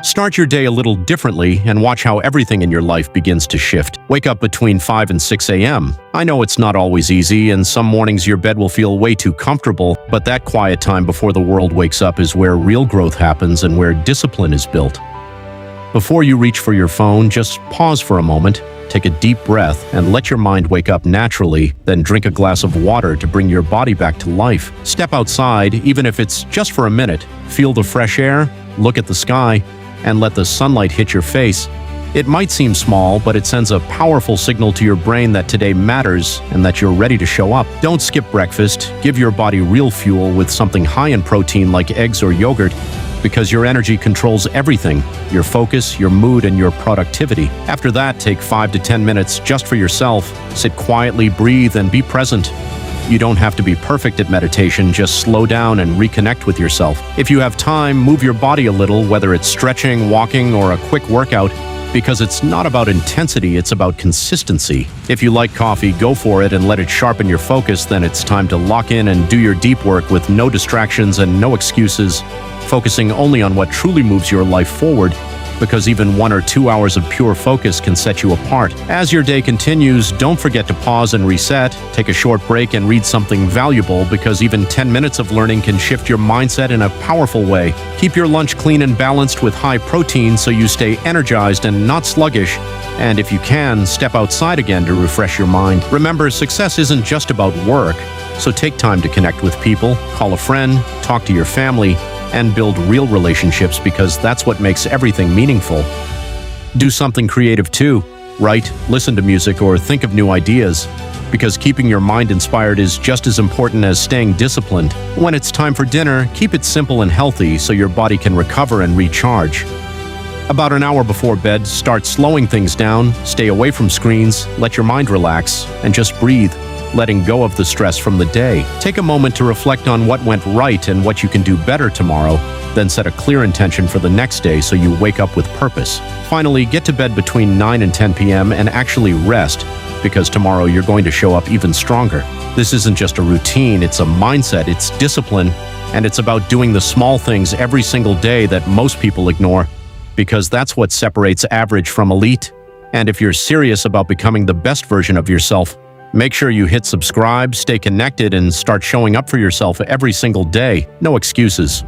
Start your day a little differently and watch how everything in your life begins to shift. Wake up between 5 and 6 a.m. I know it's not always easy, and some mornings your bed will feel way too comfortable, but that quiet time before the world wakes up is where real growth happens and where discipline is built. Before you reach for your phone, just pause for a moment, take a deep breath, and let your mind wake up naturally, then drink a glass of water to bring your body back to life. Step outside, even if it's just for a minute. Feel the fresh air, look at the sky, and let the sunlight hit your face. It might seem small, but it sends a powerful signal to your brain that today matters and that you're ready to show up. Don't skip breakfast. Give your body real fuel with something high in protein like eggs or yogurt, because your energy controls everything: your focus, your mood, and your productivity. After that, take 5 to 10 minutes just for yourself. Sit quietly, breathe, and be present. You don't have to be perfect at meditation, just slow down and reconnect with yourself. If you have time, move your body a little, whether it's stretching, walking, or a quick workout, because it's not about intensity, it's about consistency. If you like coffee, go for it and let it sharpen your focus. Then it's time to lock in and do your deep work with no distractions and no excuses, focusing only on what truly moves your life forward, because even 1 or 2 hours of pure focus can set you apart. As your day continues, don't forget to pause and reset. Take a short break and read something valuable, because even 10 minutes of learning can shift your mindset in a powerful way. Keep your lunch clean and balanced with high protein so you stay energized and not sluggish. And if you can, step outside again to refresh your mind. Remember, success isn't just about work, so take time to connect with people, call a friend, talk to your family, and build real relationships, because that's what makes everything meaningful. Do something creative too. Write, listen to music, or think of new ideas, because keeping your mind inspired is just as important as staying disciplined. When it's time for dinner, keep it simple and healthy so your body can recover and recharge. About an hour before bed, start slowing things down, stay away from screens, let your mind relax, and just breathe, letting go of the stress from the day. Take a moment to reflect on what went right and what you can do better tomorrow, then set a clear intention for the next day so you wake up with purpose. Finally, get to bed between 9 and 10 p.m. and actually rest, because tomorrow you're going to show up even stronger. This isn't just a routine, it's a mindset, it's discipline, and it's about doing the small things every single day that most people ignore, because that's what separates average from elite. And if you're serious about becoming the best version of yourself, make sure you hit subscribe, stay connected, and start showing up for yourself every single day. No excuses.